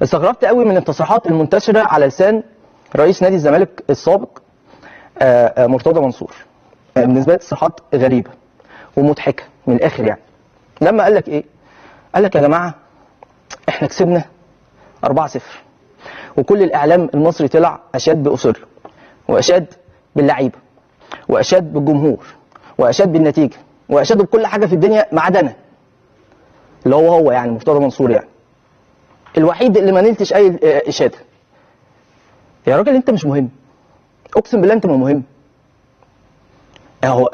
استغربت قوي من التصريحات المنتشره على لسان رئيس نادي الزمالك السابق مرتضى منصور. بالنسبه لي تصريحات غريبه ومضحكه من الاخر يعني. لما قال لك ايه؟ قال لك يا جماعه احنا كسبنا 4-0 وكل الاعلام المصري طلع اشاد بأسوريو واشاد باللعيبه واشاد بالجمهور واشاد بالنتيجه واشاد بكل حاجه في الدنيا ما عدا انا، اللي هو يعني مرتضى منصور يعني الوحيد اللي ما نلتش اي اشاده. يا راجل انت مش مهم، اقسم بالله انت ما مهم.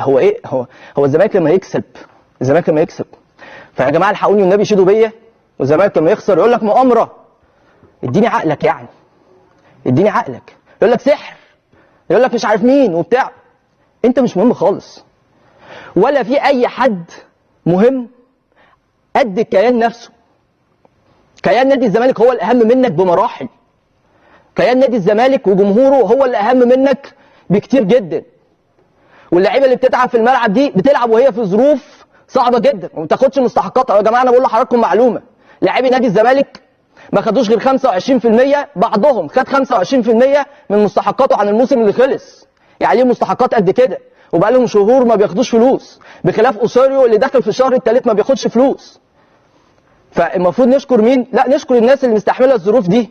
هو ايه هو الزمالك لما يكسب، الزمالك لما يكسب فيا جماعه الحقوني والنبي شيدوا بيا، والزمالك لما يخسر يقول لك مؤامره. اديني عقلك يعني، اديني عقلك. يقول لك سحر، يقول لك مش عارف مين وبتاع. انت مش مهم خالص، ولا في اي حد مهم قد الكيان نفسه. كيان نادي الزمالك هو الاهم منك بمراحل. كيان نادي الزمالك وجمهوره هو اللي اهم منك بكتير جدا. واللعيبه اللي بتتعب في الملعب دي بتلعب وهي في ظروف صعبه جدا وما بتاخدش مستحقاتها. يا جماعه انا بقول لحضراتكم معلومه، لاعبي نادي الزمالك ما خدوش غير 25%، بعضهم خد 25% من مستحقاته عن الموسم اللي خلص. يعني ليه مستحقات قد كده وبقى لهم شهور ما بياخدوش فلوس، بخلاف أسوريو اللي داخل في الشهر الثالث ما بياخدش فلوس. فالمفروض نشكر مين؟ لا نشكر الناس اللي مستحمله الظروف دي.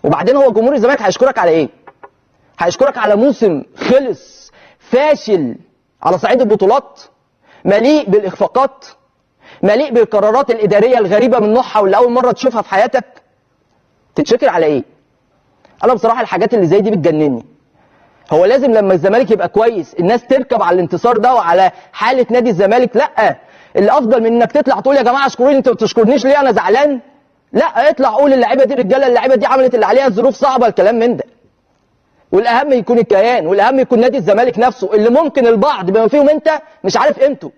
وبعدين هو جمهور الزمالك هيشكرك على ايه؟ هيشكرك على موسم خلص فاشل على صعيد البطولات، مليء بالاخفاقات، مليء بالقرارات الاداريه الغريبه من نوعها واللي اول مره تشوفها في حياتك. تتشكر على ايه؟ انا بصراحه الحاجات اللي زي دي بتجنني. هو لازم لما الزمالك يبقى كويس الناس تركب على الانتصار ده وعلى حاله نادي الزمالك؟ لا، اللي افضل من انك تطلع تقول يا جماعه اشكروني، انتوا ما بتشكرنيش ليه انا زعلان؟ لا، اطلع قول اللعيبه دي رجاله، اللعيبه دي عملت اللي عليها، الظروف صعبه، الكلام من ده. والاهم يكون الكيان، والاهم يكون نادي الزمالك نفسه اللي ممكن البعض بما فيهم انت مش عارف قيمته.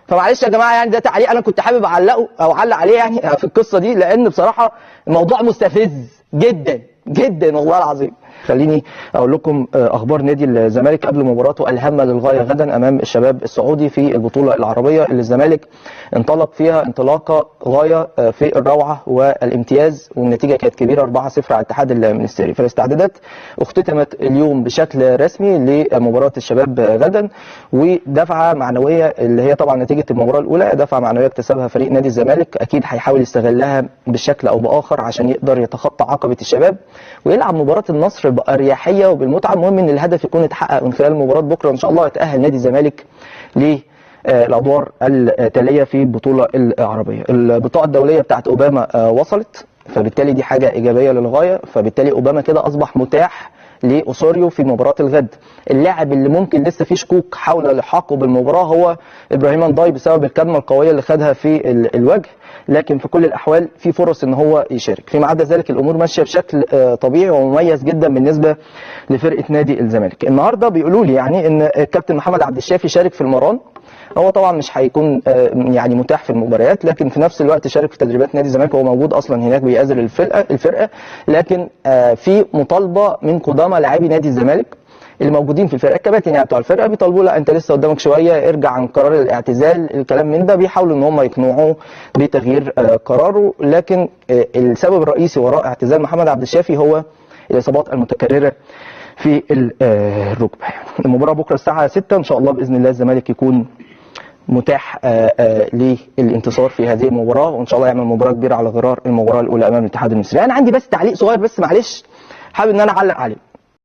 فمعلش يا جماعه يعني ده تعليق انا كنت حابب اعلقه او اعلق عليه يعني في القصه دي، لان بصراحه الموضوع مستفز جدا جدا والله العظيم. خليني اقول لكم اخبار نادي الزمالك قبل مباراته الهامه للغايه غدا امام الشباب السعودي في البطوله العربيه اللي الزمالك انطلق فيها انطلاقه غايه في الروعه والامتياز، والنتيجه كانت كبيره 4-0 على الاتحاد المنستيري. فالاستعدادات اختتمت اليوم بشكل رسمي لمباراه الشباب غدا، ودفعه معنويه اللي هي طبعا نتيجه المباراه الاولى، دفعه معنويه اكتسبها فريق نادي الزمالك اكيد هيحاول يستغلها بشكل او باخر عشان يقدر يتخطى عقبه الشباب ويلعب مباراه النصر بأريحية وبالمتعة. المهم ان الهدف يكون اتحقق من خلال مباراة بكرة ان شاء الله، يتأهل نادي الزمالك للأدوار التالية في البطولة العربية. البطاقة الدولية بتاعت أوباما وصلت، فبالتالي دي حاجة إيجابية للغاية. فبالتالي أوباما كده أصبح متاح لأسوريو في مباراة الغد. اللاعب اللي ممكن لسه فيه شكوك حول لحاقه بالمباراة هو إبراهيم نداي بسبب الكدمة القوية اللي خدها في الوجه، لكن في كل الأحوال في فرص إن هو يشارك. فيما عدا ذلك الأمور ماشية بشكل طبيعي ومميز جدا بالنسبة لفرقة نادي الزمالك. النهارده بيقولوا لي يعني إن الكابتن محمد عبد الشافي شارك في المران. هو طبعا مش هيكون يعني متاح في المباريات، لكن في نفس الوقت شارك في تدريبات نادي الزمالك. هو موجود اصلا هناك بيأزر الفرقه، لكن في مطالبه من قدامى لاعبي نادي الزمالك اللي موجودين في الفرقه، الكباتن يعني بتوع الفرقه بيطالبوا لا انت لسه قدامك شويه، ارجع عن قرار الاعتزال، الكلام من ده. بيحاولوا ان هم يقنعوه بتغيير قراره، لكن السبب الرئيسي وراء اعتزال محمد عبد الشافي هو الاصابات المتكرره في الركبه. المباراه بكره الساعه 6 ان شاء الله باذن الله الزمالك يكون متاح للانتصار في هذه المباراه، وان شاء الله يعمل مباراه كبيره على غرار المباراه الاولى امام الاتحاد المصري. انا عندي بس تعليق صغير بس معلش حابب ان انا اعلق عليه.